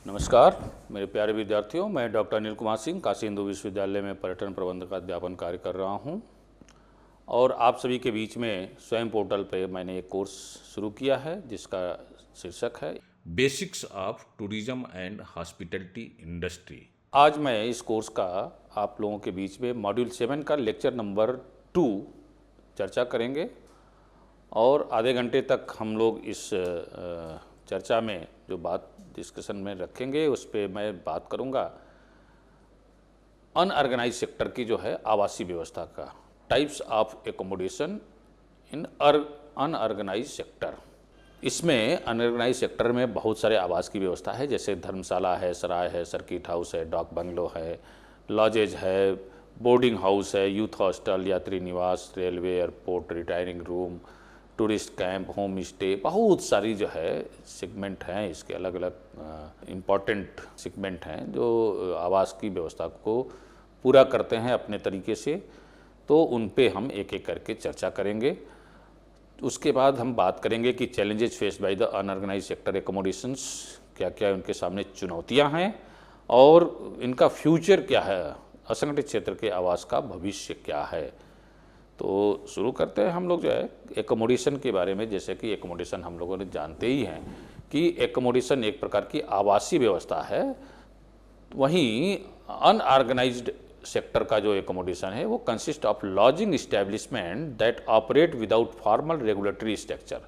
नमस्कार मेरे प्यारे विद्यार्थियों, मैं डॉक्टर अनिल कुमार सिंह काशी हिंदू विश्वविद्यालय में पर्यटन प्रबंधक का अध्यापन कार्य कर रहा हूं और आप सभी के बीच में स्वयं पोर्टल पे मैंने एक कोर्स शुरू किया है जिसका शीर्षक है basics of tourism and hospitality industry. आज मैं इस कोर्स का आप लोगों के बीच में मॉड्यूल 7 का लेक्चर नंबर 2 चर्चा करेंगे और आधे घंटे तक हम लोग इस चर्चा में जो बात डिस्कशन में रखेंगे उस पर मैं बात करूंगा अनऑर्गेनाइज सेक्टर की जो है आवासीय व्यवस्था का, types of accommodation in unorganised sector. इसमें अनऑर्गेनाइज सेक्टर में बहुत सारे आवास की व्यवस्था है, जैसे धर्मशाला है, सराय है, सर्किट हाउस है, डॉक बंगलो है, लॉजेज है, बोर्डिंग हाउस है, यूथ हॉस्टल, यात्री निवास, railway, airport, retiring room, tourist camp, home stay, बहुत सारी जो है सेगमेंट हैं। इसके अलग अलग इम्पॉर्टेंट सेगमेंट हैं जो आवास की व्यवस्था को पूरा करते हैं अपने तरीके से, तो उन पे हम एक एक करके चर्चा करेंगे। उसके बाद हम बात करेंगे कि challenges faced by the unorganised sector accommodations, क्या क्या उनके सामने चुनौतियां हैं और इनका फ्यूचर क्या है, असंगठित क्षेत्र के आवास का भविष्य क्या है। तो शुरू करते हैं हम लोग जो है एकोमोडेशन के बारे में। जैसे कि एकोमोडेशन हम लोगों ने जानते ही हैं कि एकोमोडेशन एक प्रकार की आवासीय व्यवस्था है, वहीं अनऑर्गेनाइज्ड सेक्टर का जो एकोमोडेशन है वो consist of lodging establishment that operate without formal regulatory structure,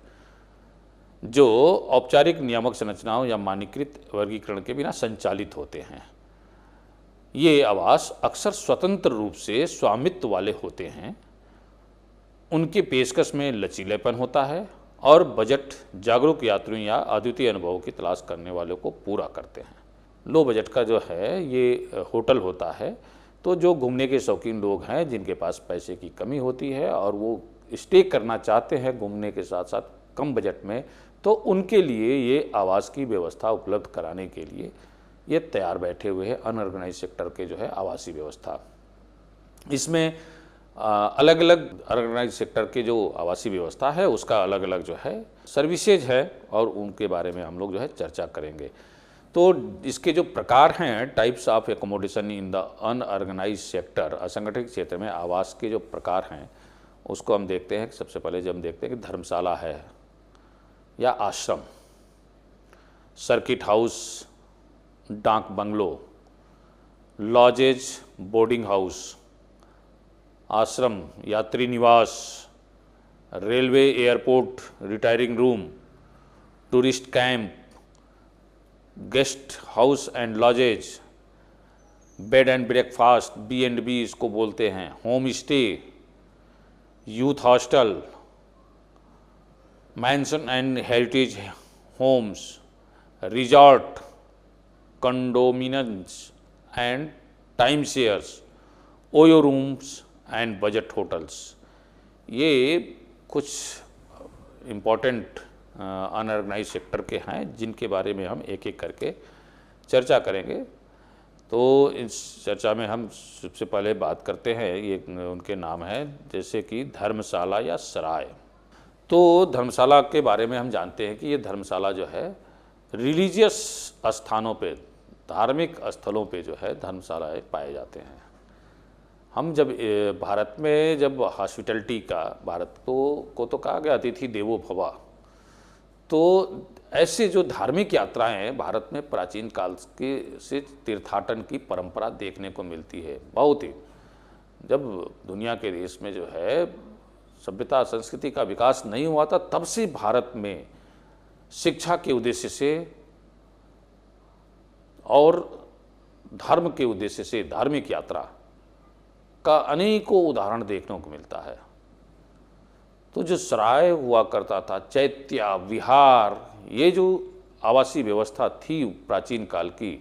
जो औपचारिक नियामक संरचनाओं या मानकीकृत वर्गीकरण के बिना संचालित होते हैं। ये आवास अक्सर स्वतंत्र रूप से स्वामित्व वाले होते हैं, उनके पेशकश में लचीलेपन होता है और बजट जागरूक यात्रियों या अद्वितीय अनुभवों की तलाश करने वालों को पूरा करते हैं। लो बजट का जो है ये होटल होता है, तो जो घूमने के शौकीन लोग हैं जिनके पास पैसे की कमी होती है और वो स्टे करना चाहते हैं घूमने के साथ साथ कम बजट में, तो उनके लिए ये आवास की व्यवस्था उपलब्ध कराने के लिए ये तैयार बैठे हुए हैं अनऑर्गेनाइज सेक्टर के जो है आवासीय व्यवस्था। इसमें अलग अलग ऑर्गेनाइज सेक्टर के जो आवासीय व्यवस्था है उसका अलग अलग जो है सर्विसेज है और उनके बारे में हम लोग जो है चर्चा करेंगे। तो इसके जो प्रकार हैं, types of accommodation in the unorganised sector, असंगठित क्षेत्र में आवास के जो प्रकार हैं उसको हम देखते हैं। सबसे पहले जब हम देखते हैं कि धर्मशाला है या ashram, circuit house, dak bungalow, lodges, boarding house, ashram, यात्री निवास, railway, airport, retiring room, tourist camp, guest house and lodges, bed and breakfast, B&B इसको बोलते हैं, home stay, youth hostel, mansion and heritage homes, resort, condominiums and time shares, OYO rooms and budget hotels. ये कुछ important unorganised sector के हैं जिनके बारे में हम एक एक करके चर्चा करेंगे। तो इस चर्चा में हम सबसे पहले बात करते हैं, ये उनके नाम हैं जैसे कि धर्मशाला या सराय। तो धर्मशाला के बारे में हम जानते हैं कि ये धर्मशाला जो है रिलीजियस स्थानों पे, धार्मिक स्थलों पे जो है धर्मशालाएँ पाए जाते हैं। हम जब भारत में जब हॉस्पिटैलिटी का, भारत को तो कहा गया अतिथि देवो भव, तो ऐसे जो धार्मिक यात्राएं हैं भारत में प्राचीन काल के से तीर्थाटन की परंपरा देखने को मिलती है बहुत ही। जब दुनिया के देश में जो है सभ्यता संस्कृति का विकास नहीं हुआ था, तब से भारत में शिक्षा के उद्देश्य से और धर्म के उद्देश्य से धार्मिक यात्रा का अनेकों उदाहरण देखने को मिलता है। तो जो सराय हुआ करता था, चैत्य, विहार, ये जो आवासीय व्यवस्था थी प्राचीन काल की,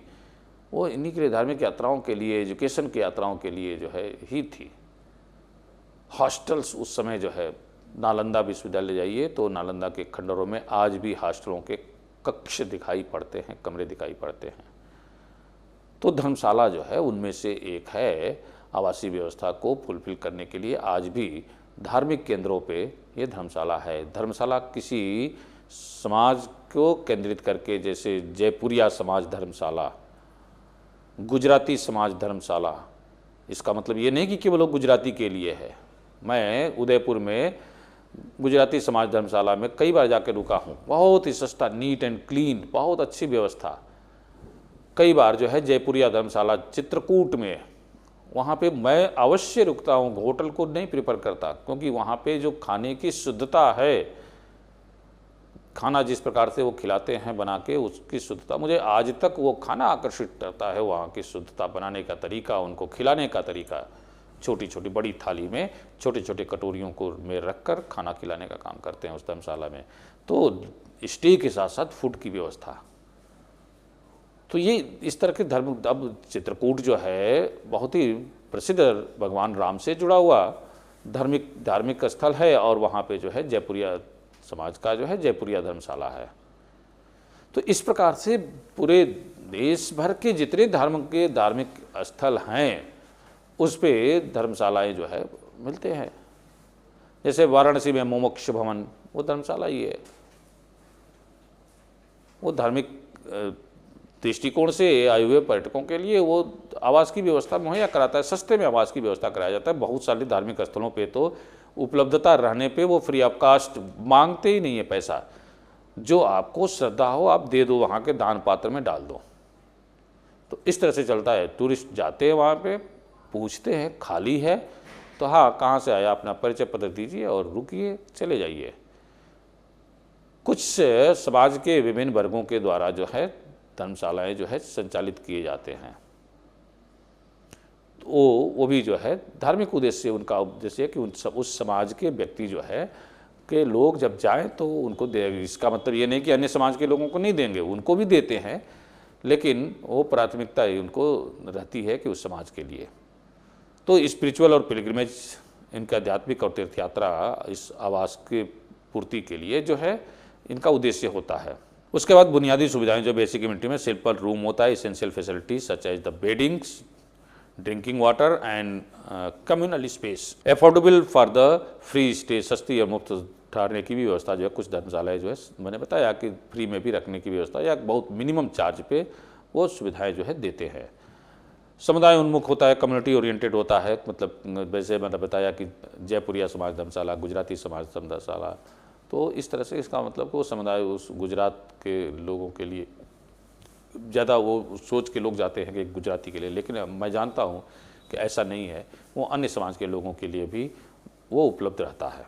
वो इन्हीं के लिए धार्मिक यात्राओं के लिए, एजुकेशन की यात्राओं के लिए जो है ही थी। हॉस्टल्स उस समय जो है, नालंदा विश्वविद्यालय जाइए तो नालंदा के खंडरों में आज भी हॉस्टलों के कक्ष दिखाई पड़ते हैं, कमरे दिखाई पड़ते हैं। तो धर्मशाला जो है उनमें से एक है। आवासीय व्यवस्था को फुलफिल करने के लिए आज भी धार्मिक केंद्रों पे ये धर्मशाला है। धर्मशाला किसी समाज को केंद्रित करके, जैसे जयपुरिया समाज धर्मशाला, गुजराती समाज धर्मशाला, इसका मतलब ये नहीं कि केवल वो गुजराती के लिए है। मैं उदयपुर में गुजराती समाज धर्मशाला में कई बार जाकर रुका हूँ, बहुत ही सस्ता, नीट एंड क्लीन, बहुत अच्छी व्यवस्था। कई बार जो है जयपुरिया धर्मशाला चित्रकूट में, वहाँ पे मैं अवश्य रुकता हूँ, होटल को नहीं प्रेफर करता, क्योंकि वहाँ पे जो खाने की शुद्धता है, खाना जिस प्रकार से वो खिलाते हैं बना के, उसकी शुद्धता, मुझे आज तक वो खाना आकर्षित करता है। वहाँ की शुद्धता, बनाने का तरीका, उनको खिलाने का तरीका, छोटी छोटी बड़ी थाली में छोटे छोटे कटोरियों को में रखकर खाना खिलाने का काम करते हैं उस धर्मशाला में। तो स्टे के साथ साथ फूड की व्यवस्था, तो ये इस तरह के धर्म। अब चित्रकूट जो है बहुत ही प्रसिद्ध भगवान राम से जुड़ा हुआ धार्मिक स्थल है, और वहाँ पे जो है जयपुरिया समाज का जो है जयपुरिया धर्मशाला है। तो इस प्रकार से पूरे देश भर के जितने धार्मिक स्थल हैं उस पे धर्मशालाएँ जो है मिलते हैं। जैसे वाराणसी में मोमोक्ष भवन, वो धर्मशाला ही है। वो धार्मिक दृष्टिकोण से आए हुए पर्यटकों के लिए वो आवास की व्यवस्था मुहैया कराता है, सस्ते में आवास की व्यवस्था कराया जाता है। बहुत सारे धार्मिक स्थलों पे तो उपलब्धता रहने पे वो फ्री ऑफ कास्ट मांगते ही नहीं है पैसा। जो आपको श्रद्धा हो आप दे दो, वहाँ के दान पात्र में डाल दो। तो इस तरह से चलता है। टूरिस्ट जाते हैं वहाँ पे, पूछते हैं खाली है तो हाँ कहाँ से आया, अपना परिचय पत्र दीजिए और रुकिए, चले जाइए। कुछ समाज के विभिन्न वर्गों के द्वारा जो है धर्मशालाएँ जो है संचालित किए जाते हैं। तो वो भी जो है धार्मिक उद्देश्य, उनका उद्देश्य है कि उस समाज के व्यक्ति जो है के लोग जब जाएं तो उनको दे। इसका मतलब ये नहीं कि अन्य समाज के लोगों को नहीं देंगे, उनको भी देते हैं, लेकिन वो प्राथमिकता उनको रहती है कि उस समाज के लिए। तो स्पिरिचुअल और पिलग्रिमेज, इनका आध्यात्मिक और तीर्थ यात्रा इस आवास की पूर्ति के लिए जो है इनका उद्देश्य होता है। उसके बाद बुनियादी सुविधाएं जो बेसिक इम्यूनिटी में सिंपल रूम होता है, essential facilities such as the beddings, drinking water and communal space, affordable for the free stay, सस्ती और मुफ्त ठहरने की भी व्यवस्था जो है कुछ धर्मशालाएँ जो है मैंने बताया कि फ्री में भी रखने की व्यवस्था या बहुत मिनिमम चार्ज पे वो सुविधाएं जो है देते हैं। समुदाय उन्मुख होता है, कम्युनिटी ओरिएंटेड होता है, मतलब वैसे मैंने बताया कि जयपुरिया समाज धर्मशाला, गुजराती समाज धर्मशाला, तो इस तरह से इसका मतलब वो समुदाय उस गुजरात के लोगों के लिए ज़्यादा वो सोच के लोग जाते हैं कि गुजराती के लिए, लेकिन मैं जानता हूँ कि ऐसा नहीं है, वो अन्य समाज के लोगों के लिए भी वो उपलब्ध रहता है।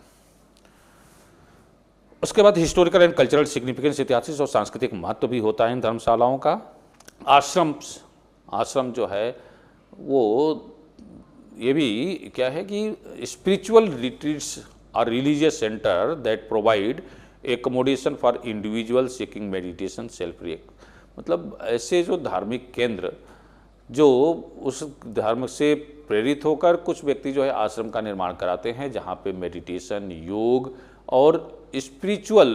उसके बाद हिस्टोरिकल एंड कल्चरल सिग्निफिकेंस, ऐतिहासिक और सांस्कृतिक महत्व भी होता है इन धर्मशालाओं का। आश्रम जो है वो ये भी क्या है कि स्पिरिचुअल रिट्रीट्स और religious centre that provide accommodation for individual seeking meditation self react, मतलब ऐसे जो धार्मिक केंद्र जो उस धर्म से प्रेरित होकर कुछ व्यक्ति जो है आश्रम का निर्माण कराते हैं, जहाँ पे मेडिटेशन, योग और स्पिरिचुअल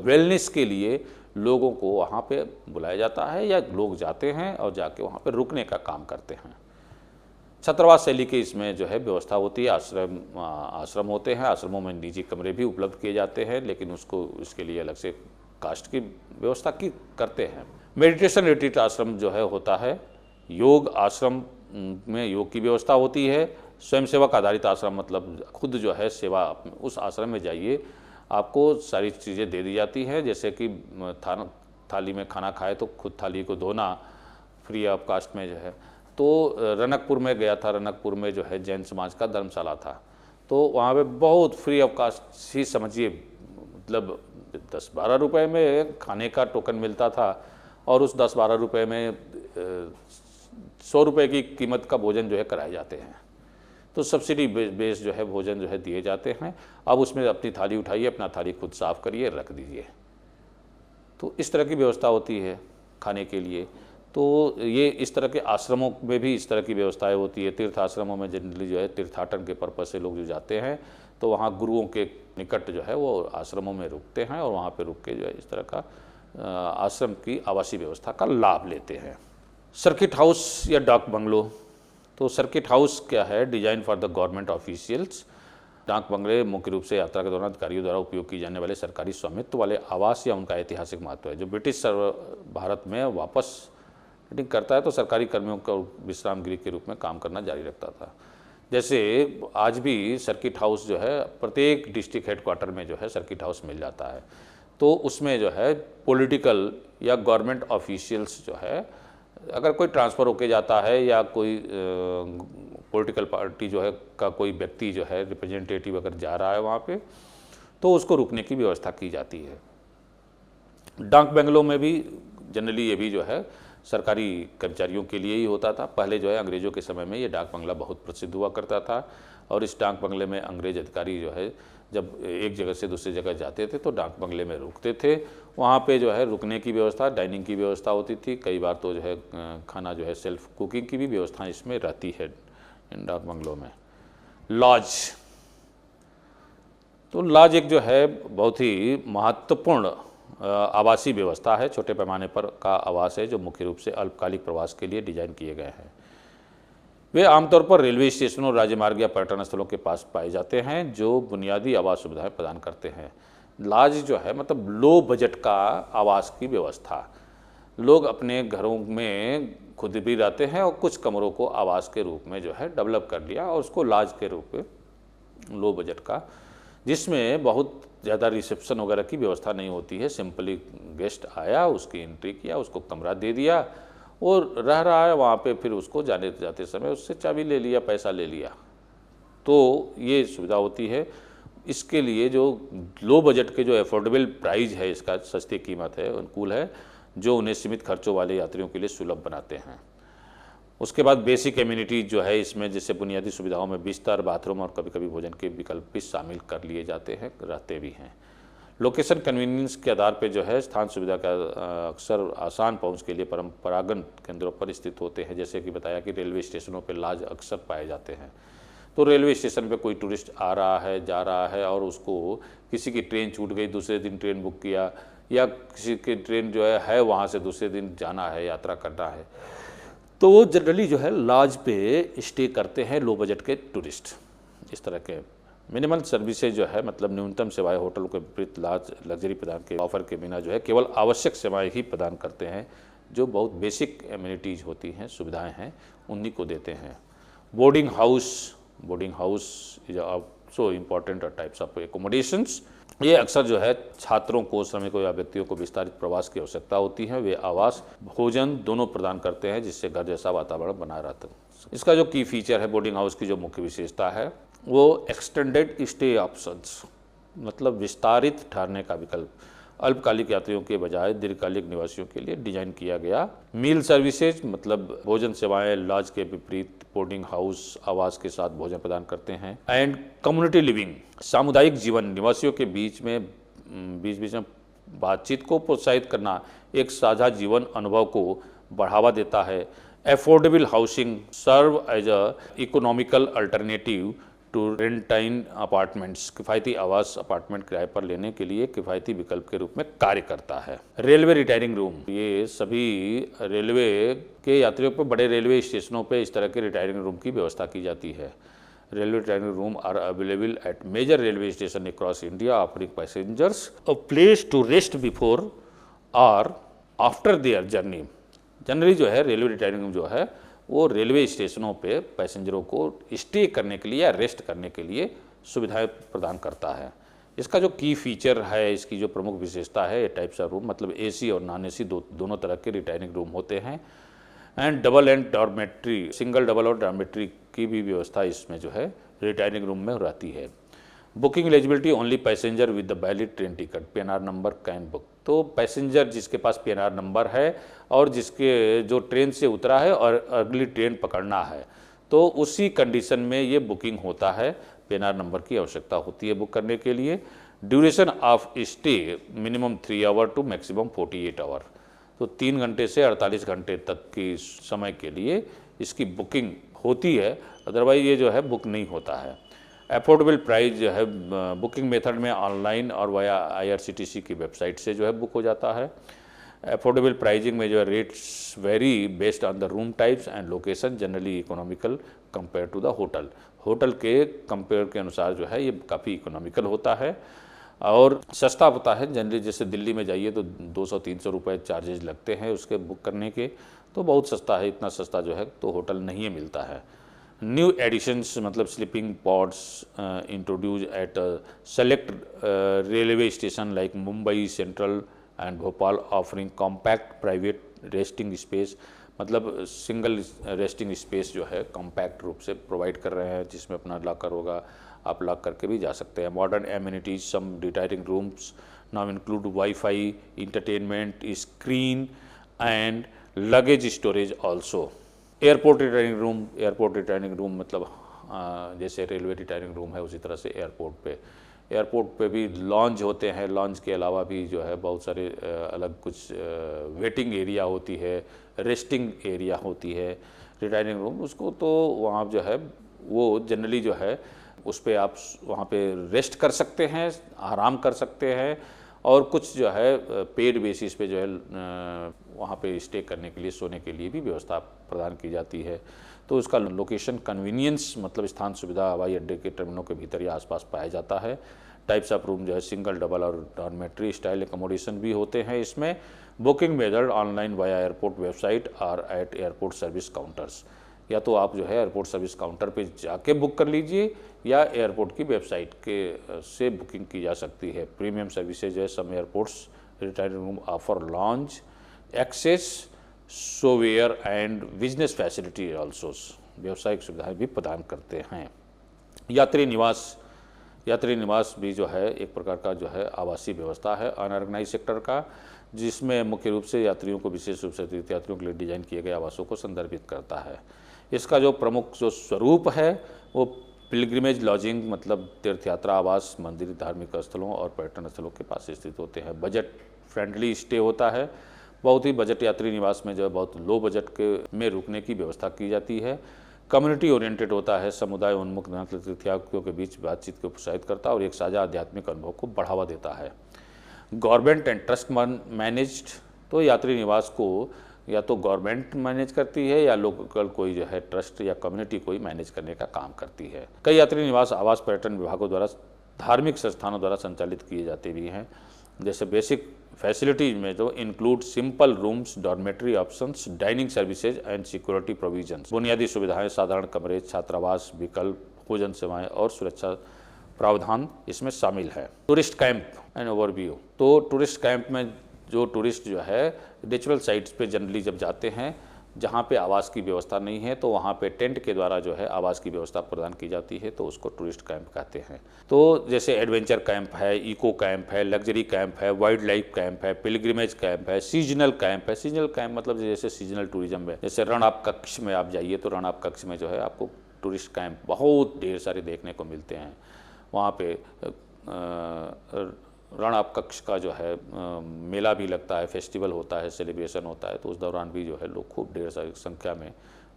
वेलनेस के लिए लोगों को वहाँ पे बुलाया जाता है, या लोग जाते हैं और जाके वहाँ पे रुकने का काम करते हैं। छात्रावास शैली की इसमें जो है व्यवस्था होती है। आश्रम होते हैं, आश्रमों में निजी कमरे भी उपलब्ध किए जाते हैं, लेकिन उसके लिए अलग से कास्ट की व्यवस्था करते हैं। मेडिटेशन रिट्रीट आश्रम जो है होता है, योग आश्रम में योग की व्यवस्था होती है। स्वयंसेवक आधारित आश्रम, मतलब खुद जो है सेवा, उस आश्रम में जाइए आपको सारी चीज़ें दे दी जाती हैं, जैसे कि थाली में खाना खाए तो खुद थाली को धोना फ्री ऑफ कास्ट में जो है। तो रनकपुर में गया था, रनकपुर में जो है जैन समाज का धर्मशाला था, तो वहाँ पे बहुत फ्री ऑफ कास्ट ही समझिए, मतलब 10-12 रुपये में खाने का टोकन मिलता था, और उस 10-12 रुपये में 100 रुपये की कीमत का भोजन जो है कराए जाते हैं। तो सब्सिडी बेस जो है भोजन जो है दिए जाते हैं। अब उसमें अपनी थाली उठाइए, अपना थाली खुद साफ़ करिए, रख दीजिए। तो इस तरह की व्यवस्था होती है खाने के लिए। तो ये इस तरह के आश्रमों में भी इस तरह की व्यवस्थाएं होती है। तीर्थ आश्रमों में जनरली जो है तीर्थाटन के पर्पज़ से लोग जो जाते हैं, तो वहाँ गुरुओं के निकट जो है वो आश्रमों में रुकते हैं, और वहाँ पे रुक के जो है इस तरह का आश्रम की आवासीय व्यवस्था का लाभ लेते हैं। सर्किट हाउस या डाक बंगलो, तो सर्किट हाउस क्या है? Design for the government officials डाक बंगले मुख्य रूप से यात्रा के दौरान अधिकारियों द्वारा उपयोग किए जाने वाले सरकारी स्वामित्व वाले आवास या उनका ऐतिहासिक महत्व है। जो ब्रिटिश भारत में वापस मीटिंग करता है तो सरकारी कर्मियों का विश्राम गृह के रूप में काम करना जारी रखता था। जैसे आज भी सर्किट हाउस जो है प्रत्येक डिस्ट्रिक्ट हेडक्वार्टर में जो है सर्किट हाउस मिल जाता है, तो उसमें जो है पॉलिटिकल या गवर्नमेंट ऑफिशियल्स जो है अगर कोई ट्रांसफ़र होके जाता है या कोई पॉलिटिकल पार्टी जो है का कोई व्यक्ति जो है रिप्रेजेंटेटिव अगर जा रहा है वहाँ पे, तो उसको रुकने की व्यवस्था की जाती है। डाक बंगलों में भी जनरली ये भी जो है सरकारी कर्मचारियों के लिए ही होता था। पहले जो है अंग्रेज़ों के समय में ये डाक बंगला बहुत प्रसिद्ध हुआ करता था और इस डाक बंगले में अंग्रेज अधिकारी जो है जब एक जगह से दूसरी जगह जाते थे तो डाक बंगले में रुकते थे। वहाँ पे जो है रुकने की व्यवस्था, डाइनिंग की व्यवस्था होती थी। कई बार तो जो है खाना जो है सेल्फ कुकिंग की भी व्यवस्था इसमें रहती है इन डाक बंगलों में। लॉज, तो लॉज एक जो है बहुत ही महत्वपूर्ण आवासीय व्यवस्था है। छोटे पैमाने पर का आवास है जो मुख्य रूप से अल्पकालिक प्रवास के लिए डिजाइन किए गए हैं। वे आमतौर पर रेलवे स्टेशनों, राजमार्ग या पर्यटन स्थलों के पास पाए जाते हैं जो बुनियादी आवास सुविधाएं प्रदान करते हैं। लॉज जो है मतलब लो बजट का आवास की व्यवस्था। लोग अपने घरों में खुद भी रहते हैं और कुछ कमरों को आवास के रूप में जो है डेवलप कर लिया और उसको लॉज के रूप में, लो बजट का, जिसमें बहुत ज़्यादा रिसेप्शन वगैरह की व्यवस्था नहीं होती है। सिंपली गेस्ट आया, उसकी एंट्री किया, उसको कमरा दे दिया और रह रहा है वहाँ पे, फिर उसको जाने जाते समय उससे चाबी ले लिया, पैसा ले लिया, तो ये सुविधा होती है। इसके लिए जो लो बजट के जो एफोर्डेबल प्राइस है, इसका सस्ती कीमत है, अनुकूल है, जो उन्हें सीमित खर्चों वाले यात्रियों के लिए सुलभ बनाते हैं। उसके बाद बेसिक एम्यूनिटीज जो है इसमें, जैसे बुनियादी सुविधाओं में बिस्तर, बाथरूम और कभी कभी भोजन के विकल्प भी शामिल कर लिए जाते हैं, रहते भी हैं। लोकेशन कन्वीनियंस के आधार पर जो है स्थान सुविधा का अक्सर आसान पहुंच के लिए परंपरागत केंद्रों पर स्थित होते हैं। जैसे कि बताया कि रेलवे स्टेशनों पर लॉज अक्सर पाए जाते हैं। तो रेलवे स्टेशन पे कोई टूरिस्ट आ रहा है, जा रहा है और उसको किसी की ट्रेन छूट गई, दूसरे दिन ट्रेन बुक किया, या किसी की ट्रेन जो है वहाँ से दूसरे दिन जाना है, यात्रा करना है, तो वो जनरली जो है लॉज पे स्टे करते हैं लो बजट के टूरिस्ट। इस तरह के मिनिमल सर्विसेज जो है मतलब न्यूनतम सेवाएं होटल के विपरीत लॉज लग्जरी प्रदान के ऑफर के बिना जो है केवल आवश्यक सेवाएं ही प्रदान करते हैं। जो बहुत बेसिक एम्यूनिटीज़ होती हैं, सुविधाएं हैं, उन्हीं को देते हैं। Boarding house is also important types of accommodations. ये अक्सर जो है छात्रों को, श्रमिकों या व्यक्तियों को विस्तारित प्रवास की आवश्यकता होती है। वे आवास, भोजन दोनों प्रदान करते हैं जिससे घर जैसा वातावरण बना रहता है। इसका जो की फीचर है बोर्डिंग हाउस की, जो मुख्य विशेषता है वो एक्सटेंडेड स्टे ऑप्शंस, मतलब विस्तारित ठहरने का विकल्प, अल्पकालिक यात्रियों के बजाय दीर्घकालिक निवासियों के लिए डिजाइन किया गया। मील सर्विसेज मतलब भोजन सेवाएं लॉज के विपरीत बोर्डिंग हाउस आवास के साथ भोजन प्रदान करते हैं। एंड कम्युनिटी लिविंग, सामुदायिक जीवन, निवासियों के बीच में बातचीत को प्रोत्साहित करना, एक साझा जीवन अनुभव को बढ़ावा देता है। Affordable housing serve as a economical alternative to renting apartments, किफ़ायती आवास अपार्टमेंट किराए पर लेने के लिए किफ़ायती विकल्प के रूप में कार्य करता है। रेलवे रिटायरिंग रूम, ये सभी रेलवे के यात्रियों पर बड़े रेलवे स्टेशनों पे इस तरह के रिटायरिंग रूम की व्यवस्था की जाती है। Railway retiring room are available at major railway station across India, offering passengers a place to rest before और आफ्टर देयर जर्नी। जनरली जो है रेलवे रिटायरिंग रूम जो है वो रेलवे स्टेशनों पे पैसेंजरों को स्टे करने के लिए या रेस्ट करने के लिए सुविधाएं प्रदान करता है। इसका जो की फीचर है, इसकी जो प्रमुख विशेषता है, टाइप्स ऑफ रूम मतलब एसी और नॉन एसी दोनों तरह के रिटायरिंग रूम होते हैं। And double and dormitory, single, double और डॉर्मेट्री की भी व्यवस्था इसमें जो है रिटायरिंग रूम में रहती है। Booking eligibility, only passenger with the valid train ticket PNR number can book. तो पैसेंजर जिसके पास PNR नंबर है और जिसके जो ट्रेन से उतरा है और अगली ट्रेन पकड़ना है, तो उसी कंडीशन में ये बुकिंग होता है। PNR नंबर की आवश्यकता होती है बुक करने के लिए। Duration of stay minimum 3 hour to maximum 48 hour, तो 3 घंटे से 48 घंटे तक की समय के लिए इसकी बुकिंग होती है, अदरवाइज ये जो है बुक नहीं होता है। एफोर्डेबल प्राइस जो है बुकिंग मेथड में ऑनलाइन और वाया IRCTC की वेबसाइट से जो है बुक हो जाता है। अफोर्डेबल प्राइजिंग में जो है rates vary based on the room types and location, generally economical compare to the hotel. Hotel के कंपेयर के अनुसार जो है ये काफ़ी इकोनॉमिकल होता है और सस्ता होता है। जनरली जैसे दिल्ली में जाइए तो 200-300 रुपये चार्जेज लगते हैं उसके बुक करने के, तो बहुत सस्ता है। इतना सस्ता जो है तो होटल नहीं मिलता है। न्यू एडिशंस मतलब sleeping pods introduce at select railway station like Mumbai Central and Bhopal, offering compact private resting space, मतलब सिंगल रेस्टिंग स्पेस जो है कॉम्पैक्ट रूप से प्रोवाइड कर रहे हैं, जिसमें अपना लॉकर होगा, आप लॉक करके भी जा सकते हैं। Modern amenities, some retiring rooms now include wifi, entertainment screen and luggage storage also. Airport retiring room मतलब जैसे रेलवे रिटायरिंग रूम है उसी तरह से एयरपोर्ट पे भी लॉन्ज होते हैं। लॉन्ज के अलावा भी जो है बहुत सारे अलग कुछ वेटिंग एरिया होती है, रेस्टिंग एरिया होती है। रिटायरिंग रूम उसको तो वहाँ जो है वो जनरली जो है उस पर आप वहाँ पे रेस्ट कर सकते हैं, आराम कर सकते हैं, और कुछ जो है पेड बेसिस पे जो है वहाँ पे स्टे करने के लिए, सोने के लिए भी व्यवस्था प्रदान की जाती है। तो उसका लोकेशन कन्वीनियंस मतलब स्थान सुविधा हवाई अड्डे के टर्मिनलों के भीतर या आसपास पाया जाता है। टाइप्स ऑफ रूम जो है सिंगल, डबल और डॉर्मेट्री स्टाइल एकोमोडेशन भी होते हैं इसमें। Booking method online via airport website और एट एयरपोर्ट सर्विस काउंटर्स, या तो आप जो है एयरपोर्ट सर्विस काउंटर पे जाके बुक कर लीजिए या एयरपोर्ट की वेबसाइट के से बुकिंग की जा सकती है। प्रीमियम सर्विसेज है, some airports retiring room offer lounge access, shower and business facility also, व्यावसायिक सुविधाएं भी प्रदान करते हैं। यात्री निवास भी जो है एक प्रकार का जो है आवासीय व्यवस्था है अनऑर्गेनाइज सेक्टर का, जिसमें मुख्य रूप से यात्रियों को विशेष रूप से तीर्थयात्रियों के लिए डिजाइन किए गए आवासों को संदर्भित करता है। इसका जो प्रमुख जो स्वरूप है वो पिलग्रिमेज लॉजिंग मतलब तीर्थयात्रा आवास मंदिर, धार्मिक स्थलों और पर्यटन स्थलों के पास स्थित होते हैं। बजट फ्रेंडली स्टे होता है। बहुत ही बजट यात्री निवास में जो है बहुत लो बजट के में रुकने की व्यवस्था की जाती है। कम्युनिटी ओरिएंटेड होता है, समुदाय उन्मुख तीर्थयात्रियों के बीच बातचीत को प्रोत्साहित करता है और एक साझा आध्यात्मिक अनुभव को बढ़ावा देता है। गवर्नमेंट एंड ट्रस्ट मैनेज्ड, तो यात्री निवास को या तो गवर्नमेंट मैनेज करती है या लोकल कोई जो है ट्रस्ट या कम्युनिटी कोई मैनेज करने का काम करती है। कई यात्री निवास आवास पर्यटन विभागों द्वारा धार्मिक संस्थानों द्वारा संचालित किए जाते भी हैं। जैसे बेसिक फैसिलिटीज में जो include simple rooms, dormitory options, dining services and security provisions. बुनियादी सुविधाएं, साधारण कमरे, छात्रावास, विकल्प, भोजन सेवाएं और सुरक्षा प्रावधान इसमें शामिल है। टूरिस्ट कैंप एंड ओवरव्यू, तो टूरिस्ट कैंप में जो टूरिस्ट जो है नेचुरल साइट्स पे जनरली जब जाते हैं जहाँ पे आवास की व्यवस्था नहीं है तो वहाँ पे टेंट के द्वारा जो है आवास की व्यवस्था प्रदान की जाती है, तो उसको टूरिस्ट कैंप कहते हैं। तो जैसे एडवेंचर कैंप है, इको कैंप है, लग्जरी कैंप है, वाइल्ड लाइफ कैंप है, पिलग्रिमेज कैंप है, सीजनल कैंप है। सीजनल कैंप मतलब जैसे सीजनल टूरिज्म में, जैसे रण आप कक्ष में आप जाइए तो रण आप कक्ष में जो है आपको टूरिस्ट कैंप बहुत ढेर सारे देखने को मिलते हैं। वहाँ पे रण आप कक्ष का जो है मेला भी लगता है, फेस्टिवल होता है, सेलिब्रेशन होता है, तो उस दौरान भी जो है लोग खूब ढेर सारी संख्या में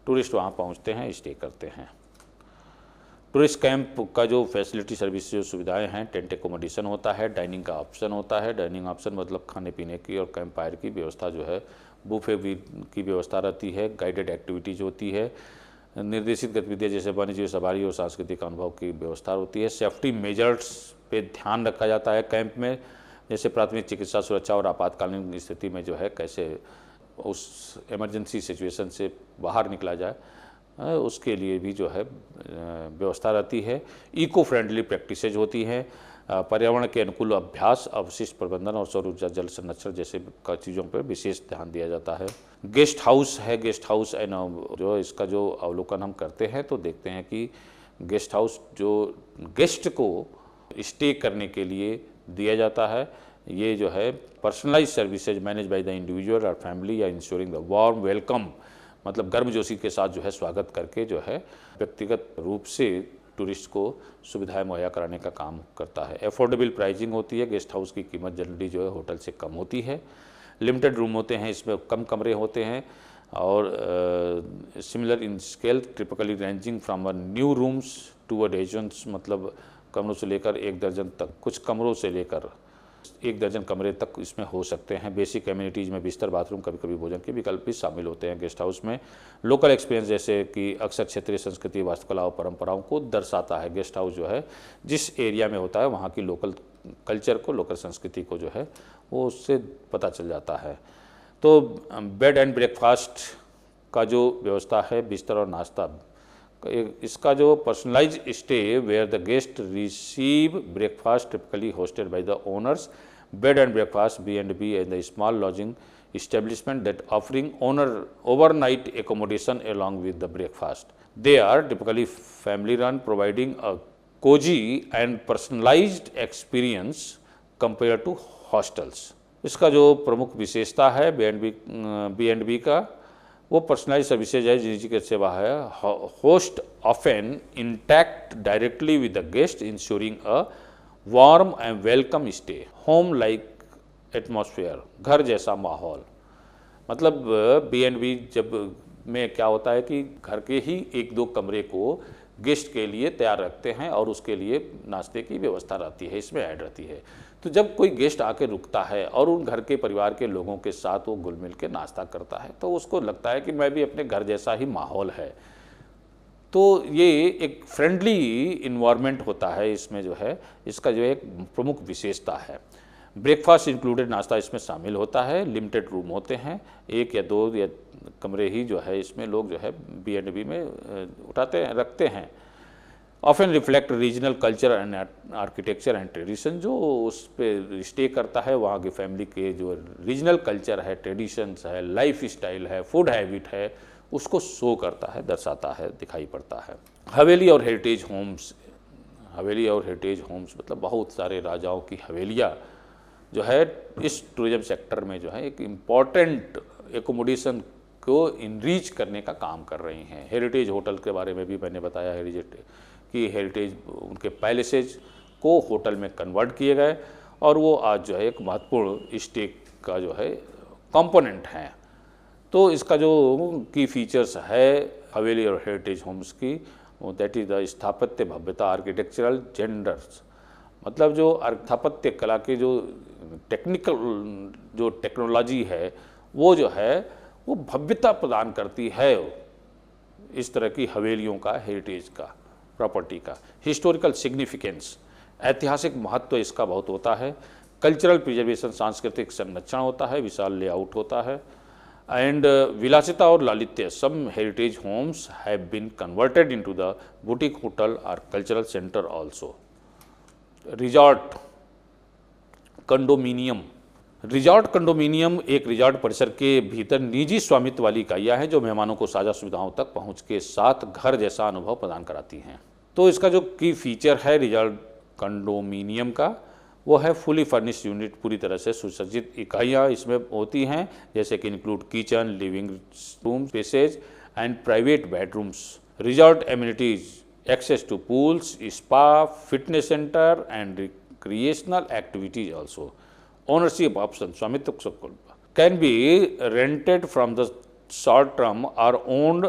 टूरिस्ट वहाँ पहुँचते हैं, स्टे करते हैं। टूरिस्ट कैंप का जो फैसिलिटी सर्विस जो सुविधाएं हैं, टेंट एकोमोडेशन होता है, डाइनिंग का ऑप्शन होता है। डाइनिंग ऑप्शन मतलब खाने पीने की और कैंप फायर की व्यवस्था जो है, बुफे भी की व्यवस्था रहती है, गाइडेड एक्टिविटीज़ होती है, निर्देशित गतिविधियाँ जैसे वन्यजीव सवारी और सांस्कृतिक अनुभव की व्यवस्था होती है। सेफ्टी मेजर्स पे ध्यान रखा जाता है कैंप में, जैसे प्राथमिक चिकित्सा सुरक्षा और आपातकालीन स्थिति में जो है कैसे उस इमरजेंसी सिचुएशन से बाहर निकला जाए, उसके लिए भी जो है व्यवस्था रहती है। इको फ्रेंडली प्रैक्टिसेज होती हैं, पर्यावरण के अनुकूल अभ्यास, अवशिष्ट प्रबंधन और सौर ऊर्जा, जल संरक्षण जैसे चीज़ों पर विशेष ध्यान दिया जाता है। गेस्ट हाउस है, गेस्ट हाउस एंड जो इसका जो अवलोकन हम करते हैं तो देखते हैं कि गेस्ट हाउस जो गेस्ट को स्टे करने के लिए दिया जाता है, ये जो है personalise services manage by the individual और फैमिली या इंश्योरिंग द वार्म वेलकम, मतलब गर्मजोशी के साथ जो है स्वागत करके जो है व्यक्तिगत रूप से टूरिस्ट को सुविधाएं मुहैया कराने का काम करता है। अफोर्डेबल प्राइसिंग होती है, गेस्ट हाउस की कीमत जनरली जो है होटल से कम होती है। लिमिटेड रूम होते हैं, इसमें कम कमरे होते हैं और similar in scale, typically ranging from few rooms to dozens, मतलब कमरों से लेकर 1 दर्जन तक, कुछ कमरों से लेकर 1 दर्जन कमरे तक इसमें हो सकते हैं। बेसिक एमिनिटीज़ में बिस्तर, बाथरूम, कभी कभी भोजन के विकल्प भी शामिल होते हैं गेस्ट हाउस में। लोकल एक्सपीरियंस जैसे कि अक्सर क्षेत्रीय संस्कृति, वास्तुकला और परंपराओं को दर्शाता है। गेस्ट हाउस जो है जिस एरिया में होता है वहाँ की लोकल कल्चर को, लोकल संस्कृति को जो है वो उससे पता चल जाता है। तो बेड एंड ब्रेकफास्ट का जो व्यवस्था है, बिस्तर और नाश्ता, इसका जो personalise stay where the guest receive breakfast typically hosted by the owners, bed and breakfast B&B and the small lodging establishment that offering overnight accommodation along with the breakfast. They are typically family run, providing a cozy and personalized experience compared to hostels. इसका जो प्रमुख विशेषता है B&B का, वो personalise services है, जिनकी सेवा है। Host often intact directly with the guest, ensuring a warm and welcome stay, home like atmosphere, घर जैसा माहौल। मतलब B&B जब में क्या होता है कि घर के ही 1-2 कमरे को गेस्ट के लिए तैयार रखते हैं और उसके लिए नाश्ते की व्यवस्था रहती है, इसमें ऐड रहती है। तो जब कोई गेस्ट आके रुकता है और उन घर के परिवार के लोगों के साथ वो घुल मिल के नाश्ता करता है, तो उसको लगता है कि मैं भी अपने घर जैसा ही माहौल है। तो ये एक फ्रेंडली इन्वायरमेंट होता है इसमें जो है, इसका जो एक प्रमुख विशेषता है। ब्रेकफास्ट इंक्लूडेड नाश्ता इसमें शामिल होता है। लिमिटेड रूम होते हैं, 1 या 2 या कमरे ही जो है इसमें लोग जो है B&B में रखते हैं। Often reflect regional culture and architecture and tradition, जो उस पर स्टे करता है वहाँ की फैमिली के जो रीजनल कल्चर है, ट्रेडिशंस है, लाइफ स्टाइल है, फूड हैबिट है, उसको शो करता है, दर्शाता है, दिखाई पड़ता है। हवेली और हेरिटेज होम्स, हवेली और हेरिटेज होम्स मतलब बहुत सारे राजाओं की हवेलियाँ जो है इस टूरिज्म सेक्टर में जो है एक इम्पॉर्टेंट एकोमोडेशन को इनरीच करने का काम कर रही हैं। हेरिटेज होटल के बारे में भी मैंने बताया हेरिटेज उनके पैलेसेज को होटल में कन्वर्ट किए गए और वो आज जो है एक महत्वपूर्ण स्टे का जो है कंपोनेंट हैं। तो इसका जो की फीचर्स है हवेली और हेरिटेज होम्स की, दैट इज़ द स्थापत्य भव्यता, आर्किटेक्चरल जेंडर्स, मतलब जो स्थापत्य कला के जो टेक्नोलॉजी है वो जो है वो भव्यता प्रदान करती है इस तरह की हवेलियों का, हेरिटेज का, प्रॉपर्टी का। हिस्टोरिकल सिग्निफिकेंस, ऐतिहासिक महत्व इसका बहुत होता है। कल्चरल प्रिजर्वेशन, सांस्कृतिक संरक्षण होता है, विशाल लेआउट होता है। एंड विलासिता और लालित्य, some heritage homes have been converted into the boutique hotel और cultural centre also. Resort condominium, resort condominium एक रिजॉर्ट परिसर के भीतर निजी स्वामित्व वाली इकाइयाँ हैं जो मेहमानों को साझा सुविधाओं तक पहुँच के साथ घर जैसा अनुभव प्रदान कराती हैं। तो इसका जो की फीचर है रिजॉर्ट कंडोमिनियम का, वो है फुली फर्निश्ड यूनिट, पूरी तरह से सुसज्जित इकाइयाँ इसमें होती हैं, जैसे कि include kitchen, living room spaces and private bedrooms. Resort amenities, access to pools, spa, fitness center and recreational activities also. Ownership option, स्वामित्व can be rented from the short term or owned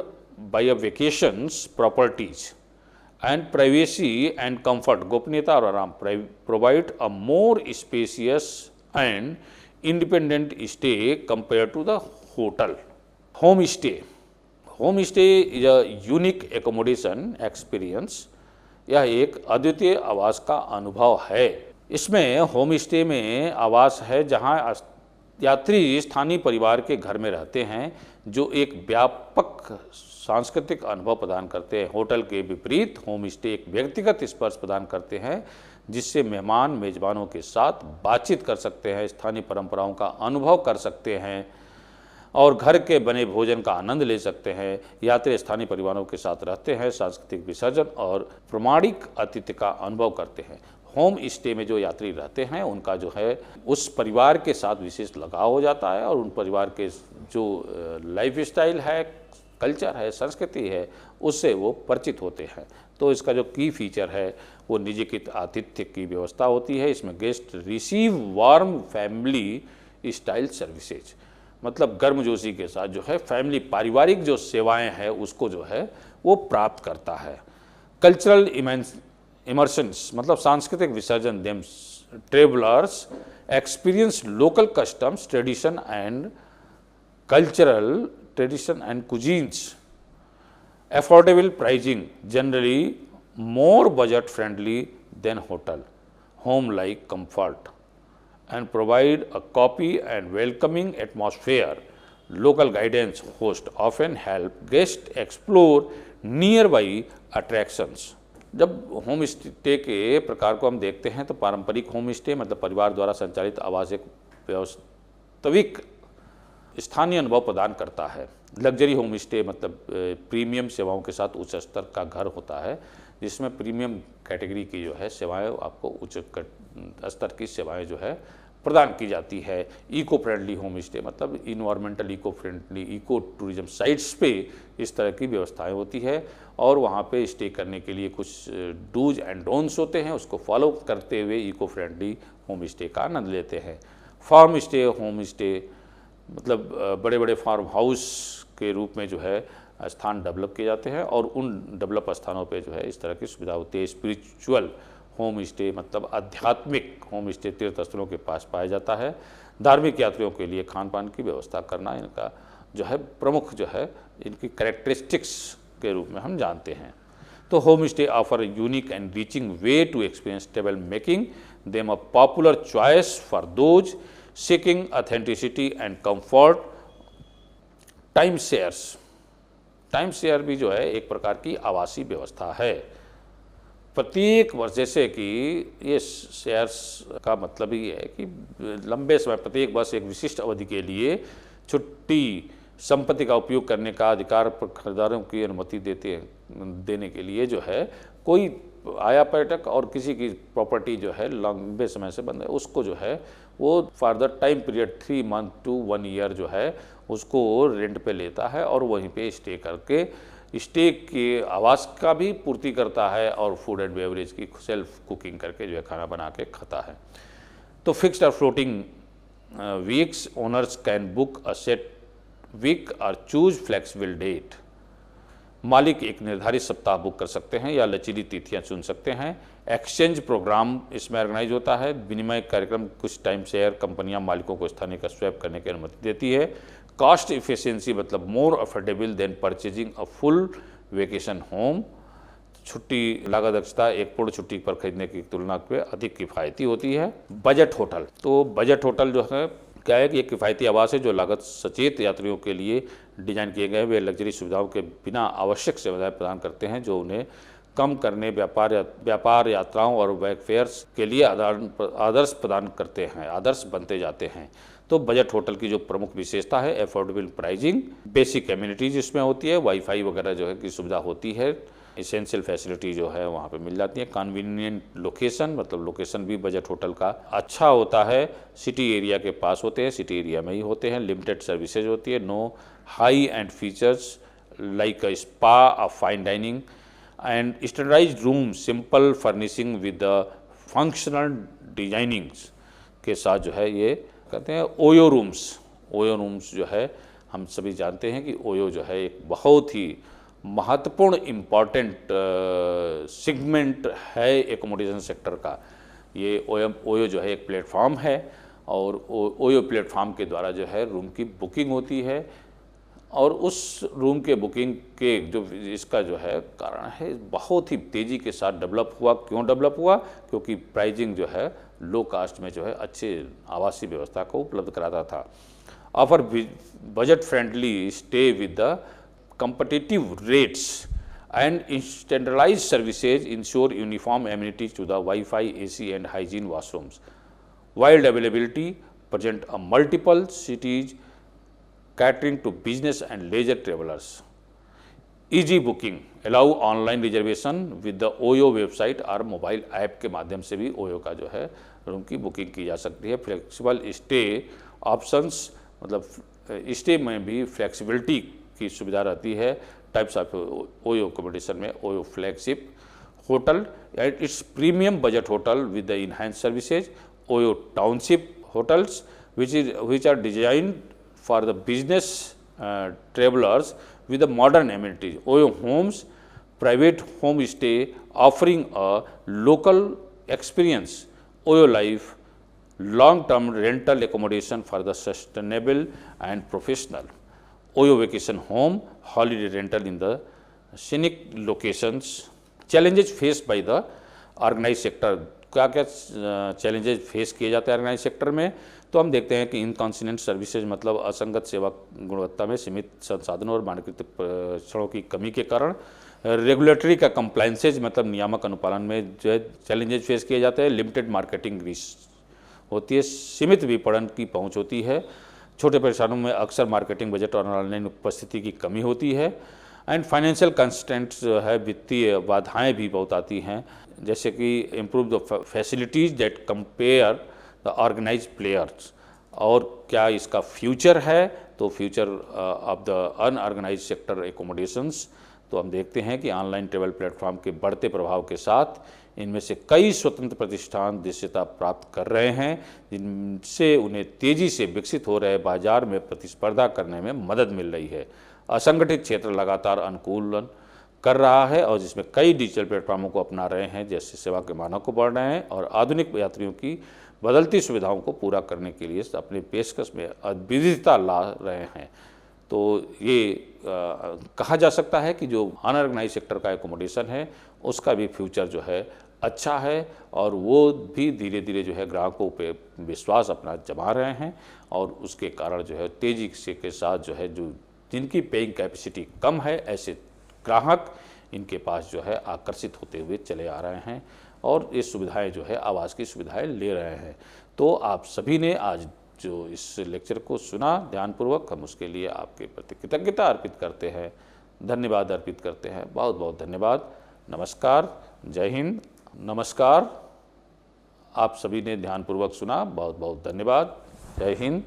by a vacations properties. And privacy and comfort, गोपनीयता और आराम, provide a more spacious and independent stay compared to the hotel. Home stay, home stay is a unique accommodation experience, यह एक अद्वितीय आवास का अनुभव है। इसमें होम स्टे में आवास है जहां यात्री स्थानीय परिवार के घर में रहते हैं, जो एक व्यापक सांस्कृतिक अनुभव प्रदान करते हैं। होटल के विपरीत होम स्टे एक व्यक्तिगत स्पर्श प्रदान करते हैं, जिससे मेहमान मेजबानों के साथ बातचीत कर सकते हैं, स्थानीय परंपराओं का अनुभव कर सकते हैं और घर के बने भोजन का आनंद ले सकते हैं। यात्री स्थानीय परिवारों के साथ रहते हैं, सांस्कृतिक विसर्जन और प्रामाणिक आतिथ्य का अनुभव करते हैं। होम स्टे में जो यात्री रहते हैं उनका जो है उस परिवार के साथ विशेष लगाव हो जाता है और उन परिवार के जो लाइफ स्टाइल है, कल्चर है, संस्कृति है, उससे वो परिचित होते हैं। तो इसका जो की फीचर है वो निजीकृत आतिथ्य की व्यवस्था होती है। इसमें guest receive warm family style services, मतलब गर्मजोशी के साथ जो है फैमिली पारिवारिक जो सेवाएं हैं उसको जो है वो प्राप्त करता है। कल्चरल इमर्शंस, मतलब सांस्कृतिक विसर्जन, travelers experience local customs, tradition and cultural tradition and cuisines. Affordable pricing, generally more budget friendly than hotel, home like comfort, and provide a copy and welcoming atmosphere. Local guidance host often help guests explore nearby attractions. जब home stay के प्रकार को हम देखते हैं तो पारंपरिक home stay मतलब परिवार द्वारा संचालित आवास एक वास्तविक स्थानीय अनुभव प्रदान करता है। लग्जरी होम स्टे मतलब प्रीमियम सेवाओं के साथ उच्च स्तर का घर होता है, जिसमें प्रीमियम कैटेगरी की जो है सेवाएं आपको उच्च स्तर की सेवाएं जो है प्रदान की जाती है। इको फ्रेंडली होम स्टे मतलब environmental eco friendly eco tourism sites पे इस तरह की व्यवस्थाएं होती है और वहाँ पे स्टे करने के लिए कुछ डूज एंड डोंट्स होते हैं, उसको फॉलो करते हुए इको फ्रेंडली होम स्टे का आनंद लेते हैं। फार्म स्टे होम स्टे मतलब बड़े बड़े फार्म हाउस के रूप में जो है स्थान डेवलप किए जाते हैं और उन डेवलप स्थानों पे जो है इस तरह की सुविधा होती है। स्पिरिचुअल होम स्टे मतलब आध्यात्मिक होम स्टे तीर्थ स्थलों के पास पाया जाता है। धार्मिक यात्रियों के लिए खान पान की व्यवस्था करना इनका जो है प्रमुख जो है इनकी कैरेक्टरिस्टिक्स के रूप में हम जानते हैं। तो home stay offer unique and enriching way to experience travel, making them a popular choice for those seeking authenticity and comfort. Time share भी जो है एक प्रकार की आवासीय व्यवस्था है। प्रत्येक वर्ष जैसे कि ये शेयर्स का मतलब ही है कि लंबे समय प्रत्येक वर्ष एक विशिष्ट अवधि के लिए छुट्टी संपत्ति का उपयोग करने का अधिकार खरीदारों की अनुमति देने के लिए जो है कोई आया पर्यटक और किसी की प्रॉपर्टी जो है लंबे समय से बंद है उसको जो है वो for the time period 3 month to 1 year जो है उसको रेंट पे लेता है और वहीं पे स्टे करके स्टे के आवास का भी पूर्ति करता है और फूड एंड बेवरेज की सेल्फ कुकिंग करके जो है खाना बना के खाता है। तो फिक्स्ड और floating weeks owners can book a set week और चूज फ्लेक्सिबल डेट। मालिक एक निर्धारित सप्ताह बुक कर सकते हैं या लचीली तिथियां चुन सकते हैं। एक्सचेंज प्रोग्राम इसमें ऑर्गेनाइज होता है। विनिमय कार्यक्रम कुछ टाइम शेयर कंपनियां मालिकों को स्थानीय का स्वैप करने की अनुमति देती है। कॉस्ट इफिशिएंसी मतलब more affordable than purchasing a full vacation home. छुट्टी लागत दक्षता एक पूर्ण छुट्टी पर खरीदने की तुलना में अधिक किफ़ायती होती है। बजट होटल, तो बजट होटल जो है क्या है कि एक किफ़ायती आवास है जो लागत सचेत यात्रियों के लिए डिजाइन किए गए। वे लग्जरी सुविधाओं के बिना आवश्यक सेवाएं प्रदान करते हैं जो उन्हें कम करने व्यापार यात्राओं और वेकफेयर्स के लिए आदर्श प्रदान करते हैं, आदर्श बनते जाते हैं। तो बजट होटल की जो प्रमुख विशेषता है एफोर्डेबल प्राइसिंग, बेसिक कम्युनिटीज इसमें होती है, वाईफाई वगैरह जो है की सुविधा होती है, इसेंशियल फैसिलिटी जो है वहाँ पे मिल जाती है। कन्वीनियंट लोकेशन मतलब लोकेशन भी बजट होटल का अच्छा होता है, सिटी एरिया के पास होते हैं, सिटी एरिया में ही होते हैं। लिमिटेड सर्विसेज होती है। No high end features like a spa, a fine dining and standardised room, simple furnishing with the functional designings के साथ जो है ये कहते हैं। ओयो रूम्स जो है हम सभी जानते हैं कि ओयो जो है एक बहुत ही महत्वपूर्ण इम्पॉर्टेंट सेगमेंट है एकोमोडेशन सेक्टर का। ये ओयो जो है एक प्लेटफॉर्म है और ओयो प्लेटफॉर्म के द्वारा जो है रूम की बुकिंग होती है और उस रूम के बुकिंग के जो इसका जो है कारण है बहुत ही तेज़ी के साथ डेवलप हुआ। क्यों डेवलप हुआ? क्योंकि प्राइजिंग जो है लो कास्ट में जो है अच्छे आवासीय व्यवस्था को उपलब्ध कराता था। Offer budget friendly stay with the competitive rates and standardized services ensure uniform amenities to the Wi-Fi, AC and hygiene washrooms. Wide availability present a multiple cities catering to business and leisure travelers. Easy booking allow online reservation with the OYO website और mobile app के माध्यम से भी OYO का जो है room की booking की जा सकती है। फ्लेक्सिबल स्टे ऑप्शंस मतलब स्टे में भी फ्लेक्सिबिलिटी की सुविधा रहती है। टाइप्स ऑफ ओयो अकोमोडेशन में OYO flagship hotel and it's premium budget hotel with the enhance services, OYO township hotels which are designed for the business travelers with the modern amenities, OYO homes, private home stay offering a local experience, OYO life, long term rental accommodation for the sustainable and professional, Oyo vacation home, holiday rental in the scenic locations, challenges faced by the organized sector। क्या क्या challenges face किए जाते हैं organise sector में, तो हम देखते हैं कि इनकॉन्सिस्टेंट सर्विसेज मतलब असंगत सेवा गुणवत्ता में सीमित संसाधनों और मानकीकृत परीक्षणों की कमी के कारण, रेगुलेटरी का कंप्लायंसेज मतलब नियामक अनुपालन में जो है चैलेंजेस फेस किए जाते हैं, लिमिटेड मार्केटिंग रिस्क होती है, सीमित विपणन की पहुंच होती है, छोटे परिसरों में अक्सर मार्केटिंग बजट और ऑनलाइन उपस्थिति की कमी होती है, एंड फाइनेंशियल कंस्टेंट्स जो है वित्तीय बाधाएं भी बहुत आती हैं, जैसे कि improve the facilities that compare the organise players. और क्या इसका फ्यूचर है, तो future of the unorganised sector accommodations, तो हम देखते हैं कि ऑनलाइन ट्रेवल प्लेटफॉर्म के बढ़ते प्रभाव के साथ इनमें से कई स्वतंत्र प्रतिष्ठान दृश्यता प्राप्त कर रहे हैं, जिनसे उन्हें तेजी से विकसित हो रहे बाजार में प्रतिस्पर्धा करने में मदद मिल रही है। असंगठित क्षेत्र लगातार अनुकूलन कर रहा है और जिसमें कई डिजिटल प्लेटफॉर्मों को अपना रहे हैं, जैसे सेवा के मानक को बढ़ रहे हैं और आधुनिक यात्रियों की बदलती सुविधाओं को पूरा करने के लिए अपनी पेशकश में अद्वितीयता ला रहे हैं। तो ये कहा जा सकता है कि जो अनऑर्गेनाइज सेक्टर का एकोमोडेशन है उसका भी फ्यूचर जो है अच्छा है, और वो भी धीरे धीरे जो है ग्राहकों पे विश्वास अपना जमा रहे हैं, और उसके कारण जो है तेजी से के साथ जो है जो जिनकी पेइंग कैपेसिटी कम है ऐसे ग्राहक इनके पास जो है आकर्षित होते हुए चले आ रहे हैं और ये सुविधाएं जो है आवास की सुविधाएं ले रहे हैं। तो आप सभी ने आज जो इस लेक्चर को सुना ध्यानपूर्वक, हम उसके लिए आपके प्रति कृतज्ञता अर्पित करते हैं, धन्यवाद अर्पित करते हैं। बहुत बहुत धन्यवाद। नमस्कार, जय हिंद। नमस्कार, आप सभी ने ध्यानपूर्वक सुना, बहुत बहुत धन्यवाद। जय हिंद।